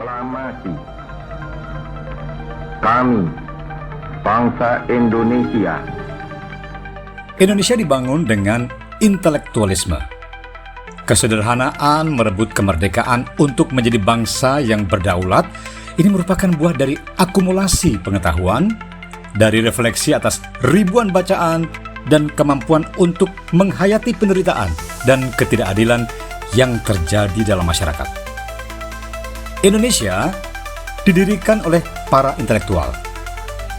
Aklamasi. Kami, bangsa Indonesia. Indonesia dibangun dengan intelektualisme. Kesederhanaan merebut kemerdekaan untuk menjadi bangsa yang berdaulat, ini merupakan buah dari akumulasi pengetahuan, dari refleksi atas ribuan bacaan, dan kemampuan untuk menghayati penderitaan dan ketidakadilan yang terjadi dalam masyarakat. Indonesia didirikan oleh para intelektual.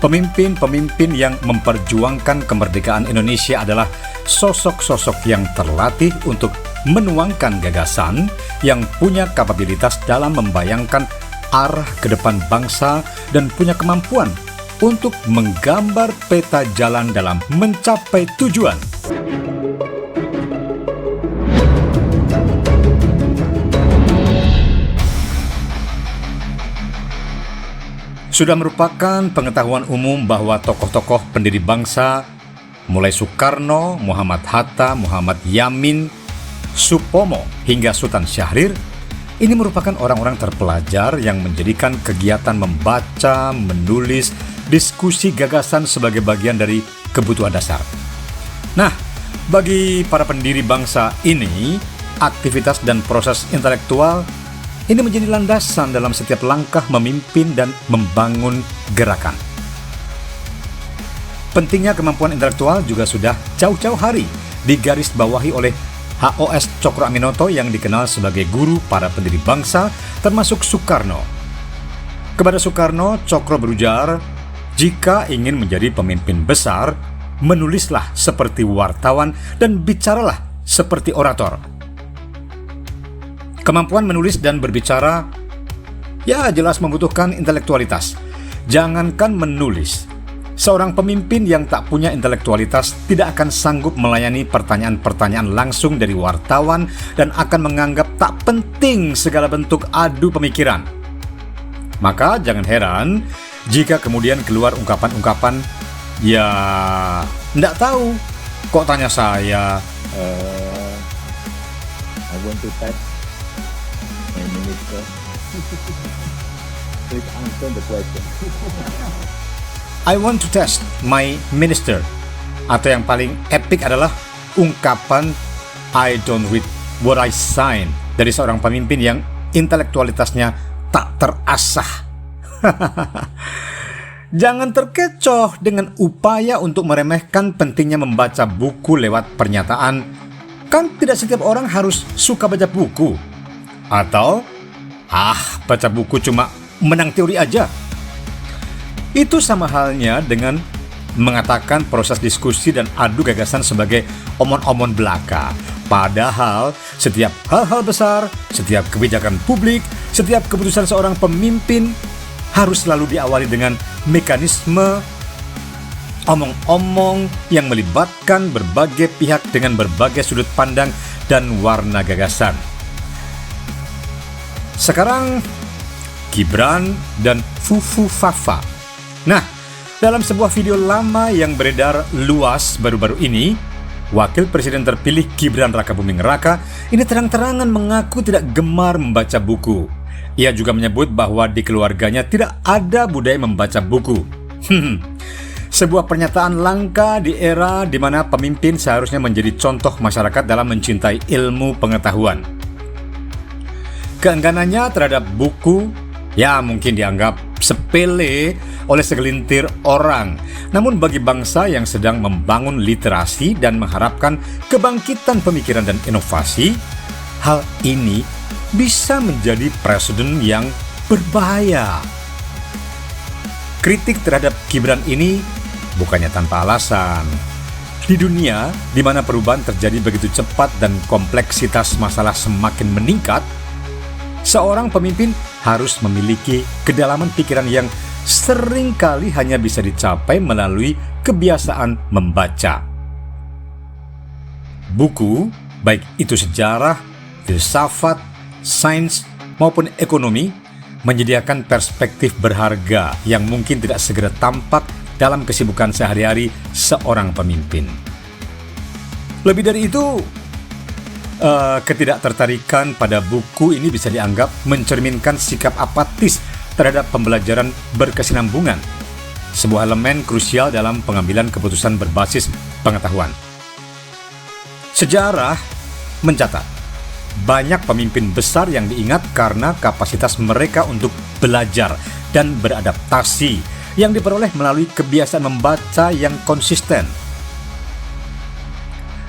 Pemimpin-pemimpin yang memperjuangkan kemerdekaan Indonesia adalah sosok-sosok yang terlatih untuk menuangkan gagasan, yang punya kapabilitas dalam membayangkan arah ke depan bangsa dan punya kemampuan untuk menggambar peta jalan dalam mencapai tujuan. Sudah merupakan pengetahuan umum bahwa tokoh-tokoh pendiri bangsa, mulai Soekarno, Muhammad Hatta, Muhammad Yamin, Supomo, hingga Sultan Syahrir, ini merupakan orang-orang terpelajar yang menjadikan kegiatan membaca, menulis, diskusi gagasan sebagai bagian dari kebutuhan dasar. Nah, bagi para pendiri bangsa ini, aktivitas dan proses intelektual ini menjadi landasan dalam setiap langkah memimpin dan membangun gerakan. Pentingnya kemampuan intelektual juga sudah jauh-jauh hari digarisbawahi oleh H.O.S. Tjokroaminoto yang dikenal sebagai guru para pendiri bangsa, termasuk Soekarno. Kepada Soekarno, Cokro berujar, jika ingin menjadi pemimpin besar, menulislah seperti wartawan dan bicaralah seperti orator. Kemampuan menulis dan berbicara, ya jelas membutuhkan intelektualitas. Jangankan menulis, seorang pemimpin yang tak punya intelektualitas tidak akan sanggup melayani pertanyaan-pertanyaan langsung dari wartawan dan akan menganggap tak penting segala bentuk adu pemikiran. Maka jangan heran jika kemudian keluar ungkapan-ungkapan, ya ndak tahu, kok tanya saya. I want to test my minister. Please answer the question. I want to test my minister. Atau yang paling epic adalah ungkapan I don't read what I sign dari seorang pemimpin yang intelektualitasnya tak terasah. Jangan terkecoh dengan upaya untuk meremehkan pentingnya membaca buku lewat pernyataan. Kan tidak setiap orang harus suka baca buku. Atau, baca buku cuma menang teori aja. Itu sama halnya dengan mengatakan proses diskusi dan adu gagasan sebagai omon-omon belaka. Padahal setiap hal-hal besar, setiap kebijakan publik, setiap keputusan seorang pemimpin harus selalu diawali dengan mekanisme omong-omong yang melibatkan berbagai pihak dengan berbagai sudut pandang dan warna gagasan. Sekarang, Gibran dan Fufu Fafa. Nah, dalam sebuah video lama yang beredar luas baru-baru ini, Wakil Presiden terpilih Gibran Rakabuming Raka ini terang-terangan mengaku tidak gemar membaca buku. Ia juga menyebut bahwa di keluarganya tidak ada budaya membaca buku. Sebuah pernyataan langka di era di mana pemimpin seharusnya menjadi contoh masyarakat dalam mencintai ilmu pengetahuan. Keengganannya terhadap buku ya mungkin dianggap sepele oleh segelintir orang. Namun bagi bangsa yang sedang membangun literasi dan mengharapkan kebangkitan pemikiran dan inovasi, hal ini bisa menjadi presiden yang berbahaya. Kritik terhadap Gibran ini bukannya tanpa alasan. Di dunia di mana perubahan terjadi begitu cepat dan kompleksitas masalah semakin meningkat, seorang pemimpin harus memiliki kedalaman pikiran yang seringkali hanya bisa dicapai melalui kebiasaan membaca. Buku, baik itu sejarah, filsafat, sains, maupun ekonomi, menyediakan perspektif berharga yang mungkin tidak segera tampak dalam kesibukan sehari-hari seorang pemimpin. Lebih dari itu, Ketidaktertarikan pada buku ini bisa dianggap mencerminkan sikap apatis terhadap pembelajaran berkesinambungan, sebuah elemen krusial dalam pengambilan keputusan berbasis pengetahuan. Sejarah mencatat banyak pemimpin besar yang diingat karena kapasitas mereka untuk belajar dan beradaptasi yang diperoleh melalui kebiasaan membaca yang konsisten.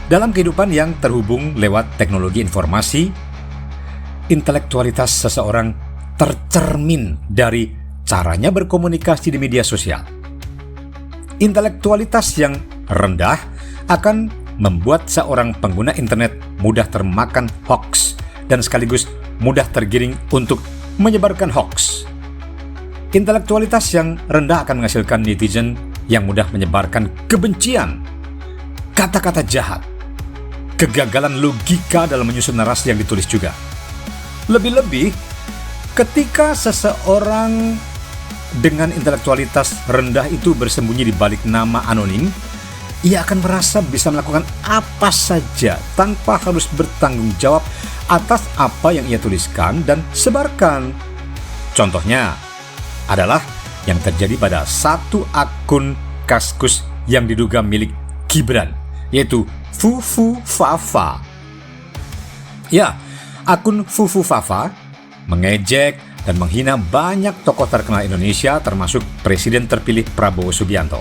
Dalam kehidupan yang terhubung lewat teknologi informasi, intelektualitas seseorang tercermin dari caranya berkomunikasi di media sosial. Intelektualitas yang rendah akan membuat seorang pengguna internet mudah termakan hoax dan sekaligus mudah tergiring untuk menyebarkan hoax. Intelektualitas yang rendah akan menghasilkan netizen yang mudah menyebarkan kebencian, kata-kata jahat, kegagalan logika dalam menyusun narasi yang ditulis juga. Lebih-lebih, ketika seseorang dengan intelektualitas rendah itu bersembunyi di balik nama anonim, ia akan merasa bisa melakukan apa saja tanpa harus bertanggung jawab atas apa yang ia tuliskan dan sebarkan. Contohnya adalah yang terjadi pada satu akun Kaskus yang diduga milik Gibran, yaitu Fufu Fafa. Ya, akun Fufu Fafa mengejek dan menghina banyak tokoh terkenal Indonesia termasuk Presiden terpilih Prabowo Subianto.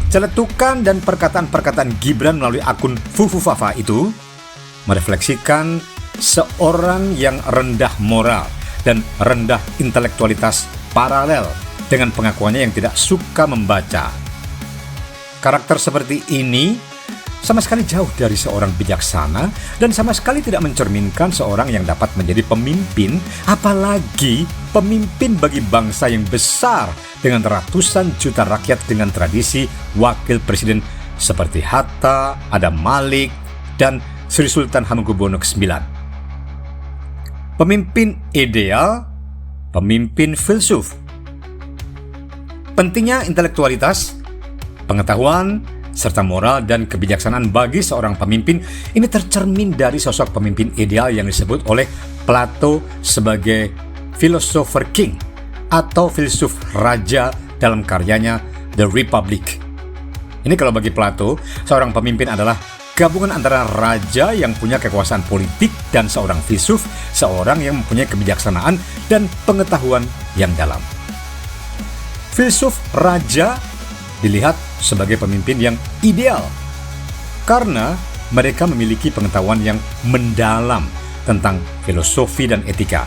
Celetukan dan perkataan-perkataan Gibran melalui akun Fufu Fafa itu merefleksikan seorang yang rendah moral dan rendah intelektualitas paralel dengan pengakuannya yang tidak suka membaca. Karakter seperti ini sama sekali jauh dari seorang bijaksana dan sama sekali tidak mencerminkan seorang yang dapat menjadi pemimpin, apalagi pemimpin bagi bangsa yang besar dengan ratusan juta rakyat dengan tradisi wakil presiden seperti Hatta, Adam Malik, dan Sri Sultan Hamengkubuwono IX. Pemimpin ideal, pemimpin filsuf. Pentingnya intelektualitas, pengetahuan, serta moral dan kebijaksanaan bagi seorang pemimpin ini tercermin dari sosok pemimpin ideal yang disebut oleh Plato sebagai philosopher king atau filsuf raja dalam karyanya The Republic. Ini kalau bagi Plato, seorang pemimpin adalah gabungan antara raja yang punya kekuasaan politik dan seorang filsuf, seorang yang mempunyai kebijaksanaan dan pengetahuan yang dalam. Filsuf raja dilihat sebagai pemimpin yang ideal karena mereka memiliki pengetahuan yang mendalam tentang filosofi dan etika.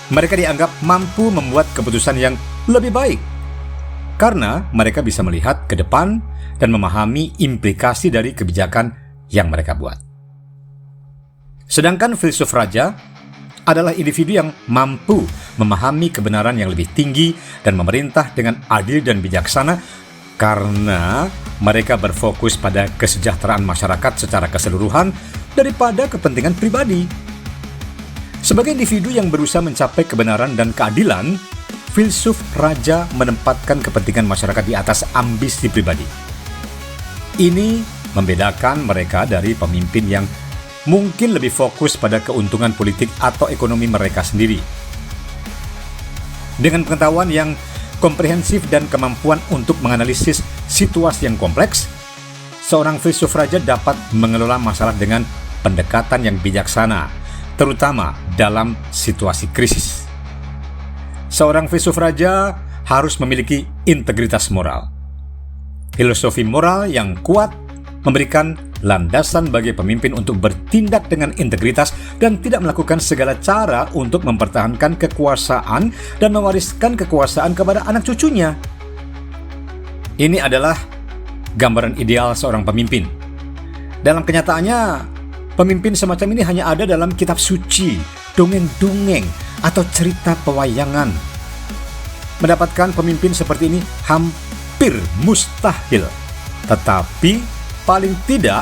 Mereka dianggap mampu membuat keputusan yang lebih baik karena mereka bisa melihat ke depan dan memahami implikasi dari kebijakan yang mereka buat. Sedangkan filsuf raja adalah individu yang mampu memahami kebenaran yang lebih tinggi dan memerintah dengan adil dan bijaksana karena mereka berfokus pada kesejahteraan masyarakat secara keseluruhan daripada kepentingan pribadi. Sebagai individu yang berusaha mencapai kebenaran dan keadilan, filsuf raja menempatkan kepentingan masyarakat di atas ambisi pribadi. Ini membedakan mereka dari pemimpin yang mungkin lebih fokus pada keuntungan politik atau ekonomi mereka sendiri. Dengan pengetahuan yang komprehensif dan kemampuan untuk menganalisis situasi yang kompleks, seorang filsuf raja dapat mengelola masalah dengan pendekatan yang bijaksana, terutama dalam situasi krisis. Seorang filsuf raja harus memiliki integritas moral. Filosofi moral yang kuat memberikan landasan bagi pemimpin untuk bertindak dengan integritas dan tidak melakukan segala cara untuk mempertahankan kekuasaan dan mewariskan kekuasaan kepada anak cucunya. Ini adalah gambaran ideal seorang pemimpin. Dalam kenyataannya, pemimpin semacam ini hanya ada dalam kitab suci, dongeng-dongeng, atau cerita pewayangan. Mendapatkan pemimpin seperti ini hampir mustahil. Tetapi paling tidak,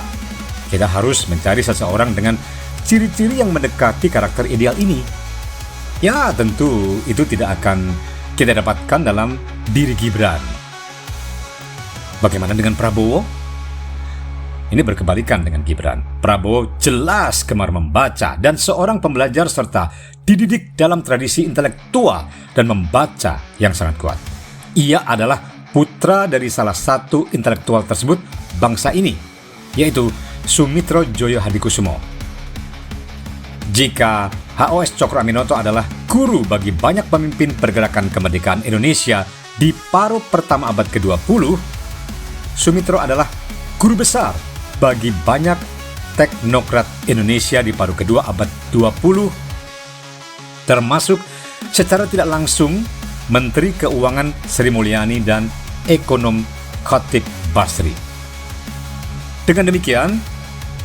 kita harus mencari seseorang dengan ciri-ciri yang mendekati karakter ideal ini. Ya, tentu itu tidak akan kita dapatkan dalam diri Gibran. Bagaimana dengan Prabowo? Ini berkebalikan dengan Gibran. Prabowo jelas gemar membaca dan seorang pembelajar serta dididik dalam tradisi intelektual dan membaca yang sangat kuat. Ia adalah putra dari salah satu intelektual tersebut bangsa ini, yaitu Sumitro Joyo Hadikusumo. Jika HOS Cokro Aminoto adalah guru bagi banyak pemimpin pergerakan kemerdekaan Indonesia di paruh pertama abad ke-20, Sumitro adalah guru besar bagi banyak teknokrat Indonesia di paruh kedua abad 20, termasuk secara tidak langsung Menteri Keuangan Sri Mulyani dan Ekonom Khatib Basri. Dengan demikian,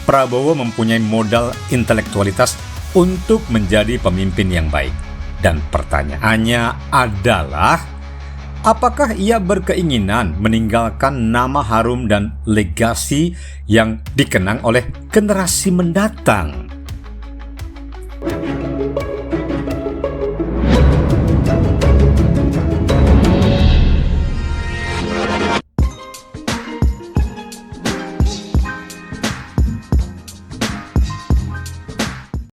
Prabowo mempunyai modal intelektualitas untuk menjadi pemimpin yang baik. Dan pertanyaannya adalah, apakah ia berkeinginan meninggalkan nama harum dan legasi yang dikenang oleh generasi mendatang?